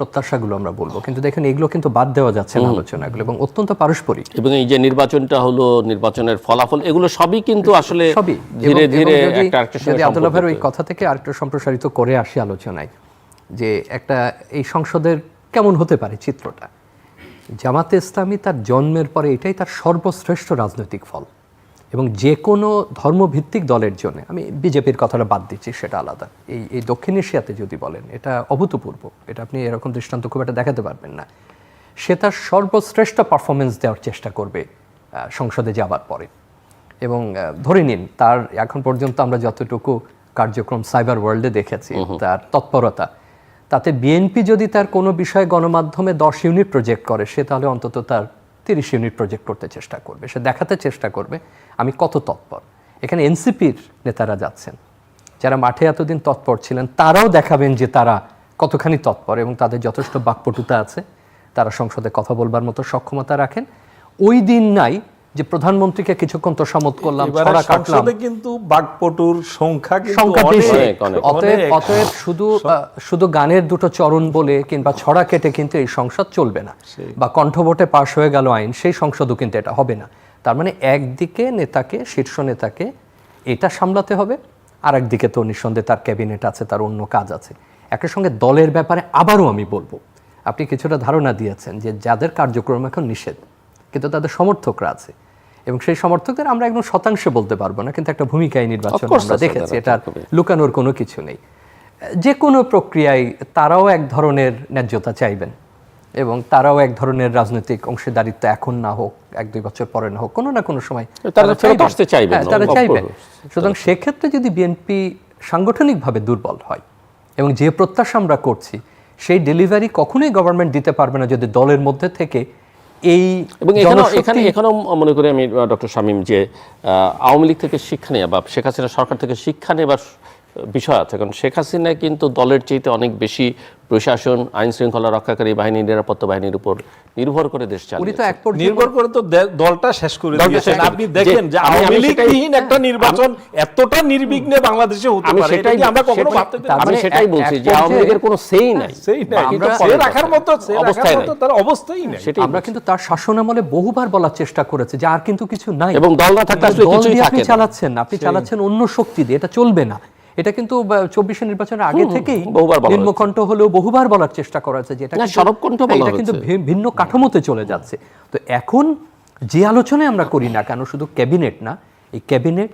প্রত্যাশাগুলো আমরা বলবো, কিন্তু দেখেন এগুলো কিন্তু বাদ দেওয়া যাচ্ছে না আলোচনাগুলো, এবং অত্যন্ত পারস্পরিক। এবং এই যে নির্বাচনটা হলো, নির্বাচনের ফলাফল, এগুলো সবই কিন্তু আসলে সবই ধীরে ধীরে যদি আব্দুল্লাহ ভাইয়ের ওই কথা থেকে আরেকটু সম্প্রসারিত করে আসি আলোচনায়, যে একটা এই সংসদের কেমন হতে পারে চিত্রটা। জামাতে ইসলামী তার জন্মের পরে এটাই তার সর্বশ্রেষ্ঠ রাজনৈতিক ফল, এবং যে কোনো ধর্মভিত্তিক দলের জন্য, আমি বিজেপির কথাটা বাদ দিচ্ছি সেটা আলাদা, এই দক্ষিণ এশিয়াতে যদি বলেন এটা অভূতপূর্ব, এটা আপনি এরকম দৃষ্টান্ত খুব একটা দেখাতে পারবেন না। সে তার সর্বশ্রেষ্ঠ পারফরমেন্স দেওয়ার চেষ্টা করবে সংসদে যাবার পরে। এবং ধরে নিন তার এখন পর্যন্ত আমরা যতটুকু কার্যক্রম সাইবার ওয়ার্ল্ডে দেখেছি, তার তৎপরতা, তাতে বিএনপি যদি তার কোনো বিষয়ে গণমাধ্যমে 10 ইউনিট প্রজেক্ট করে, সে তাহলে অন্তত তার 30 ইউনিট প্রজেক্ট করতে চেষ্টা করবে, সে দেখাতে চেষ্টা করবে আমি কত তৎপর। এখানে এনসিপির নেতারা যাচ্ছেন, যারা মাঠে এতদিন তৎপর ছিলেন, তারাও দেখাবেন যে তারা কতখানি তৎপর, এবং তাদের যথেষ্ট বাকপটুতা আছে, তারা সংসদে কথা বলবার মতো সক্ষমতা রাখেন। ওই দিন নাই যে প্রধানমন্ত্রীকে কিছুক্ষণ তোষামত করলাম, ছড়া কাটলাম, কিন্তু বাকপটুর সংখ্যা বেশি। অতএব শুধু গানের দুটো চরণ বলে কিংবা ছড়া কেটে কিন্তু এই সংসদ চলবে না, বা কণ্ঠভোটে পাশ হয়ে গেল আইন, সেই সংসদও কিন্তু এটা হবে না। তার মানে একদিকে নেতাকে, শীর্ষ নেতাকে এটা সামলাতে হবে, আর একদিকে তো নিঃসন্দেহে তার ক্যাবিনেট আছে, তার অন্য কাজ আছে। একই সঙ্গে দলের ব্যাপারে আবারও আমি বলবো, আপনি কিছুটা ধারণা দিয়েছেন যে যাদের কার্যক্রম এখন নিষেধ, কিন্তু তাদের সমর্থকরা আছে, এবং সেই সমর্থকদের আমরা একদম শতাংশে বলতে পারবো না, কিন্তু একটা ভূমিকায় নির্বাচন আমরা দেখেছি, এটা লুকানোর কোনো কিছু নেই। যে কোনো প্রক্রিয়ায় তারাও এক ধরনের ন্যায্যতা চাইবেন, এবং তারাও এক ধরনের রাজনৈতিক অংশীদারিত্ব এখন না হোক, 1-2 বছর পরে না হোক, কোনো না কোনো সময় তারা চাইবেন। সুতরাং সেক্ষেত্রে যদি বিএনপি সাংগঠনিকভাবে দুর্বল হয়, এবং যে প্রত্যাশা আমরা করছি সেই ডেলিভারি কখনোই গভর্নমেন্ট দিতে পারবে না যদি দলের মধ্যে থেকে এই। এবং এখানেও মনে করি আমি ডক্টর শামীম, যে আওয়ামী লীগ থেকে শিক্ষা নেওয়া বা শেখ হাসিনা সরকার থেকে শিক্ষা নেবার বিষয় আছে, কারণ শেখ হাসিনা কিন্তু দলের চাইতে অনেক বেশি প্রশাসন, আইন শৃঙ্খলা রক্ষাকারী বাহিনী, নিরাপত্তা বাহিনীর উপর নির্ভর করে দেশ চালিয়েছে। নির্ভর করে তো দলটা শেষ করে দিয়েছেন। আপনি দেখেন যে আওয়ামী লীগবিহীন একটা নির্বাচন এতটা নির্বিঘ্নে বাংলাদেশে হতে পারে, এটা কি আমরা কখনো ভাবতে পারি? আমি সেটাই বলছি যে আওয়ামী লীগের কোনো সেই নাই, আমরা রাখার মতো তার অবস্থাই নাই। আমরা কিন্তু তার শাসনামলে বহুবার বলার চেষ্টা করেছি যে আর কিন্তু কিছু নাই, এবং দল না থাকলে আসলে কিছুই থাকে না। আপনি চালাচ্ছেন অন্য শক্তি দিয়ে, এটা চলবে না। এটা কিন্তু 24 নির্বাচনের আগে থেকেই নিম্নকণ্ঠ হলেও বহুবার বলার চেষ্টা করা হয়েছে যে এটা কিন্তু ভিন্ন কাঠামোতে চলে যাচ্ছে। তো এখন যে আলোচনায় আমরা করি না কেন, শুধু ক্যাবিনেট না, এই ক্যাবিনেট,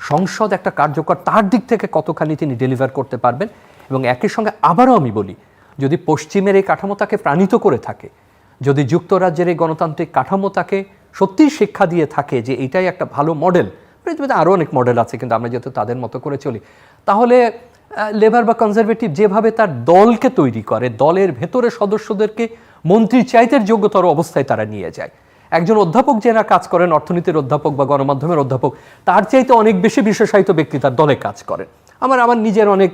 সংসদ একটা কার্যকর, তার দিক থেকে কতখানি তিনি ডেলিভার করতে পারবেন। এবং একই সঙ্গে আবারও আমি বলি, যদি পশ্চিমের এই কাঠামো তাকে প্রাণিত করে থাকে, যদি যুক্তরাজ্যের এই গণতান্ত্রিক কাঠামো তাকে সত্যিই শিক্ষা দিয়ে থাকে যে এটাই একটা ভালো মডেল, পৃথিবীতে আরও অনেক মডেল আছে কিন্তু আমরা যেহেতু তাদের মতো করে চলি, তাহলে লেবার বা কনজারভেটিভ যেভাবে তার দলকে তৈরি করে, দলের ভেতরে সদস্যদেরকে মন্ত্রী চাইতে যোগ্যতর অবস্থায় তারা নিয়ে যায়। একজন অধ্যাপক যারা কাজ করেন, অর্থনীতির অধ্যাপক বা গণমাধ্যমের অধ্যাপক, তার চাইতে অনেক বেশি বিশেষায়িত ব্যক্তি তার দলে কাজ করেন। আমার নিজের অনেক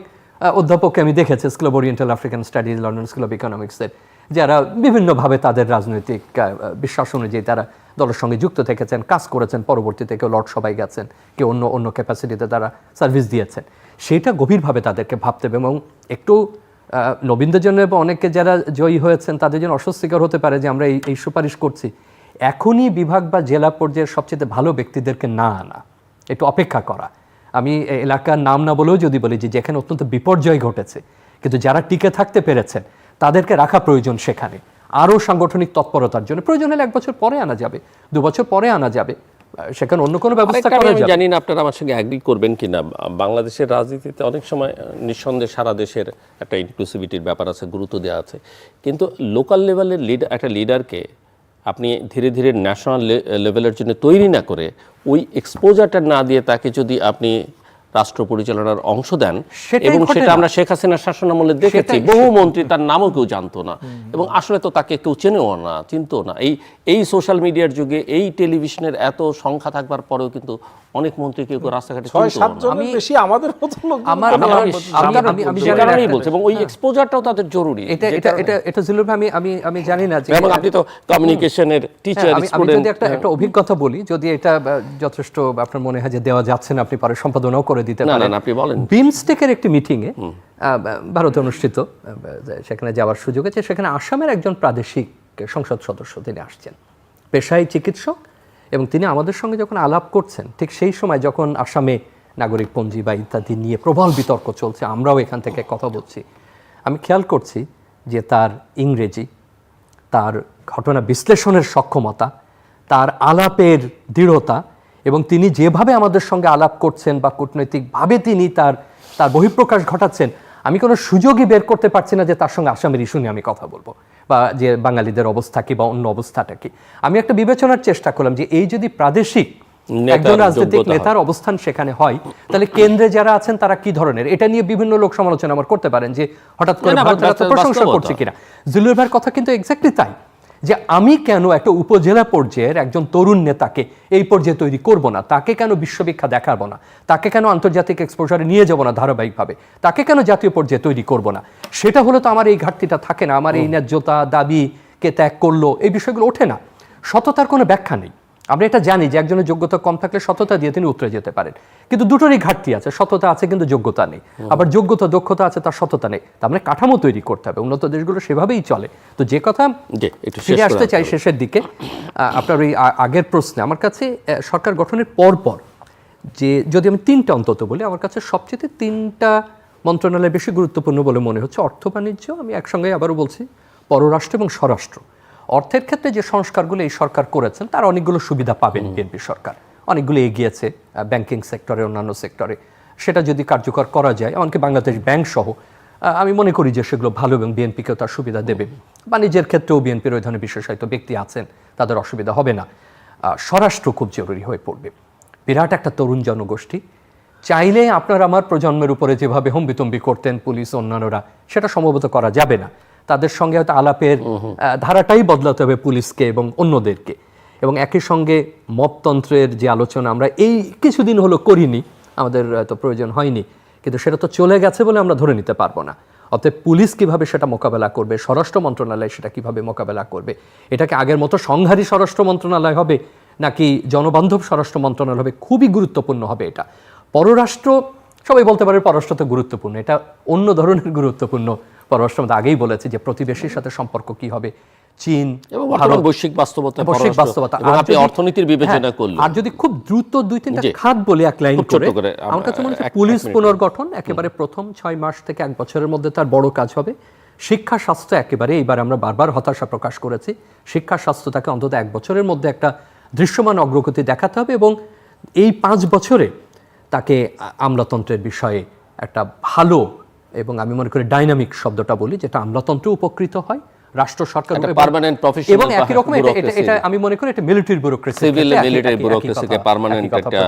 অধ্যাপককে আমি দেখেছি, School of Oriental African Studies, London School of ইকোনমিক্সের, যারা বিভিন্নভাবে তাদের রাজনৈতিক বিশ্বাস অনুযায়ী তারা দলের সঙ্গে যুক্ত থেকেছেন, কাজ করেছেন, পরবর্তীতে কেউ লর্ড সভায় গেছেন, কেউ অন্য ক্যাপাসিটিতে তারা সার্ভিস দিয়েছেন। সেটা গভীরভাবে তাদেরকে ভাবতে হবে, এবং একটু নবীনদের জন্য বা অনেকে যারা জয়ী হয়েছেন তাদের জন্য অস্বস্তিকর হতে পারে যে আমরা এই সুপারিশ করছি। এখনই বিভাগ বা জেলা পর্যায়ের সবচেয়ে ভালো ব্যক্তিদেরকে না আনা, একটু অপেক্ষা করা। আমি এলাকার নাম না বলেও যদি বলি যে যেখানে অত্যন্ত বিপর্যয় ঘটেছে কিন্তু যারা টিকে থাকতে পেরেছেন তাদেরকে রাখা প্রয়োজন, সেখানে আরও সাংগঠনিক তৎপরতার জন্য প্রয়োজন হলে 1 বছর পরে আনা যাবে, 2 বছর পরে আনা যাবে, সেখানে অন্য কোনো ব্যবস্থা করা যাবে। জানি না আপনারা আমার সঙ্গে এগ্রি করবেন কিনা, বাংলাদেশের রাজনীতিতে অনেক সময় নিঃসন্দেহে সারা দেশের একটা ইনক্লুসিভিটির ব্যাপার আছে, গুরুত্ব দেওয়া আছে, কিন্তু লোকাল লেভেলের একটা লিডারকে আপনি ধীরে ধীরে ন্যাশনাল লেভেলের জন্য তৈরি না করে, ওই এক্সপোজারটা না দিয়ে তাকে যদি আপনি রাষ্ট্র পরিচালনার অংশ দেন, এবং সেটা আমরা শেখ হাসিনার শাসনামলে দেখেছি, বহু মন্ত্রী তার নামও কেউ জানতো না, এবং আসলে তো তাকে কেউ চেনেও না, চিনতো না। এই সোশ্যাল মিডিয়ার যুগে, এই টেলিভিশনের এত সংখ্যা থাকবার পরেও কিন্তু অনেক মন্ত্রী কেউ রাস্তাঘাটে এবং ওই এক্সপোজারটাও তাদের জরুরি। আমি জানি না যে আপনি তো কমিউনিকেশনের টিচার, আমি যদি একটা অভিজ্ঞতা বলি, যদি এটা যথেষ্ট আপনার মনে হয় যে দেওয়া যাচ্ছে না, আপনি পরে সম্পাদনাও করে দিতে পারেন। আপনি বলেন। বিমস্টেকের একটি মিটিংয়ে ভারতে অনুষ্ঠিত, সেখানে যাওয়ার সুযোগ আছে। সেখানে আসামের একজন প্রাদেশিক সংসদ সদস্য তিনি আসছেন, পেশায় চিকিৎসক, এবং তিনি আমাদের সঙ্গে যখন আলাপ করছেন ঠিক সেই সময় যখন আসামে নাগরিকপঞ্জি বা ইত্যাদি নিয়ে প্রবল বিতর্ক চলছে, আমরাও এখান থেকে কথা বলছি, আমি খেয়াল করছি যে তার ইংরেজি, তার ঘটনা বিশ্লেষণের সক্ষমতা, তার আলাপের দৃঢ়তা, এবং তিনি যেভাবে আমাদের সঙ্গে আলাপ করছেন বা কূটনৈতিকভাবে তিনি তার বহিঃপ্রকাশ ঘটাচ্ছেন, আমি কোনো সুযোগই বের করতে পারছি না যে তার সঙ্গে আসামের ইস্যু নিয়ে আমি কথা বলবো বা যে বাঙালিদের অবস্থা কি বা অন্য অবস্থাটা কি। আমি একটা বিবেচনার চেষ্টা করলাম যে এই যদি প্রাদেশিক একজন রাজনৈতিক নেতার অবস্থান সেখানে হয়, তাহলে কেন্দ্রে যারা আছেন তারা কি ধরনের, এটা নিয়ে বিভিন্ন লোক সমালোচনা আমার করতে পারেন যে হঠাৎ করে ভারতের এত প্রশংসা করছে কিনা। জিল্লুর ভাইয়ের কথা কিন্তু এক্স্যাক্টলি তাই, যে আমি কেন একটা উপজেলা পর্যায়ের একজন তরুণ নেতাকে এই পর্যায়ে তৈরি করব না, তাকে কেন বিশ্ববিখ্যাত দেখাবো না, তাকে কেন আন্তর্জাতিক এক্সপোজারে নিয়ে যাব না ধারাবাহিকভাবে, তাকে কেন জাতীয় পর্যায়ে তৈরি করব না। সেটা হলে তো আমার এই ঘাটতিটা থাকে না, আমার এই ন্যায্যতা দাবিকে ত্যাগ করলো, এই বিষয়গুলো ওঠে না। সততার কোনো ব্যাখ্যা নেই। আমরা এটা জানি যে একজনের যোগ্যতা কম থাকলে সততা দিয়ে তিনি উতরে যেতে পারেন, কিন্তু দুটোরই ঘাটতি আছে, সততা আছে কিন্তু যোগ্যতা নেই, আবার যোগ্যতা দক্ষতা আছে তার সততা নেই। তার মানে কাঠামো তৈরি করতে হবে, উন্নত দেশগুলো সেভাবেই চলে। তো যে কথা ফিরে আসতে চাই শেষের দিকে, আপনার ওই আগের প্রশ্নে, আমার কাছে সরকার গঠনের পর যে যদি আমি তিনটা অন্তত বলি, আমার কাছে সবচেয়ে তিনটা মন্ত্রণালয় বেশি গুরুত্বপূর্ণ বলে মনে হচ্ছে। অর্থ বাণিজ্য, আমি একসঙ্গে আবারও বলছি, পররাষ্ট্র এবং স্বরাষ্ট্র। অর্থের ক্ষেত্রে যে সংস্কারগুলো এই সরকার করেছেন তার অনেকগুলো সুবিধা পাবেন বিএনপি সরকার, অনেকগুলো এগিয়েছে ব্যাংকিং সেক্টরে, অন্যান্য সেক্টরে। সেটা যদি কার্যকর করা যায়, এমনকি বাংলাদেশ ব্যাংক সহ, আমি মনে করি যে সেগুলো ভালো এবং বিএনপিকেও তার সুবিধা দেবে। বাণিজ্যের ক্ষেত্রেও বিএনপির ওই ধরনের বিশেষায়িত ব্যক্তি আছেন, তাদের অসুবিধা হবে না। স্বরাষ্ট্র খুব জরুরি হয়ে পড়বে। বিরাট একটা তরুণ জনগোষ্ঠী, চাইলে আপনার আমার প্রজন্মের উপরে যেভাবে হম্বিতম্বি করতেন পুলিশ অন্যান্যরা, সেটা সম্ভবত করা যাবে না। তাদের সঙ্গে হয়তো আলাপের ধারাটাই বদলাতে হবে পুলিশকে এবং অন্যদেরকে। এবং একই সঙ্গে মপতন্ত্রের যে আলোচনা আমরা এই কিছুদিন হলো করিনি, আমাদের তো প্রয়োজন হয়নি, কিন্তু সেটা তো চলে গেছে বলে আমরা ধরে নিতে পারবো না। অতএব পুলিশ কিভাবে সেটা মোকাবেলা করবে, স্বরাষ্ট্র মন্ত্রণালয় সেটা কিভাবে মোকাবেলা করবে, এটাকে আগের মতো সংহারী স্বরাষ্ট্র মন্ত্রণালয় হবে নাকি জনবান্ধব স্বরাষ্ট্র মন্ত্রণালয় হবে, খুবই গুরুত্বপূর্ণ হবে এটা। পররাষ্ট্র, সবাই বলতে পারে পররাষ্ট্র তো গুরুত্বপূর্ণ, এটা অন্য ধরনের গুরুত্বপূর্ণ। পররাষ্ট্র মধ্যে আগেই বলেছে যে প্রতিবেশীর সাথে সম্পর্ক কি হবে, চীন এবং বৈশ্বিক বাস্তবতা, আপনি অর্থনীতির বিবেচনা করলেন। আর যদি খুব দ্রুত দুই তিনটা খাত বলে এক লাইন করে, আমার কাছে মনে হচ্ছে পুলিশ পুনর্গঠন একেবারে প্রথম 6 মাস থেকে 1 বছরের মধ্যে তার বড় কাজ হবে। শিক্ষা স্বাস্থ্য একেবারে, এইবার আমরা বারবার হতাশা প্রকাশ করেছি, শিক্ষা স্বাস্থ্য তাকে অন্তত 1 বছরের মধ্যে একটা দৃশ্যমান অগ্রগতি দেখাতে হবে, এবং এই 5 বছরে তাকে আমলাতন্ত্রের বিষয়ে একটা ভালো, এবং আমি মনে করি ডাইনামিক শব্দটা বলি, যেটা আমলাতন্ত্র উপকৃত হয়, রাষ্ট্র সরকার এবং একই রকম এটা আমি মনে করি এটা মিলিটারি ব্যুরোক্রেসি, সিভিল মিলিটারি ব্যুরোক্রেসিকে পার্মানেন্ট একটা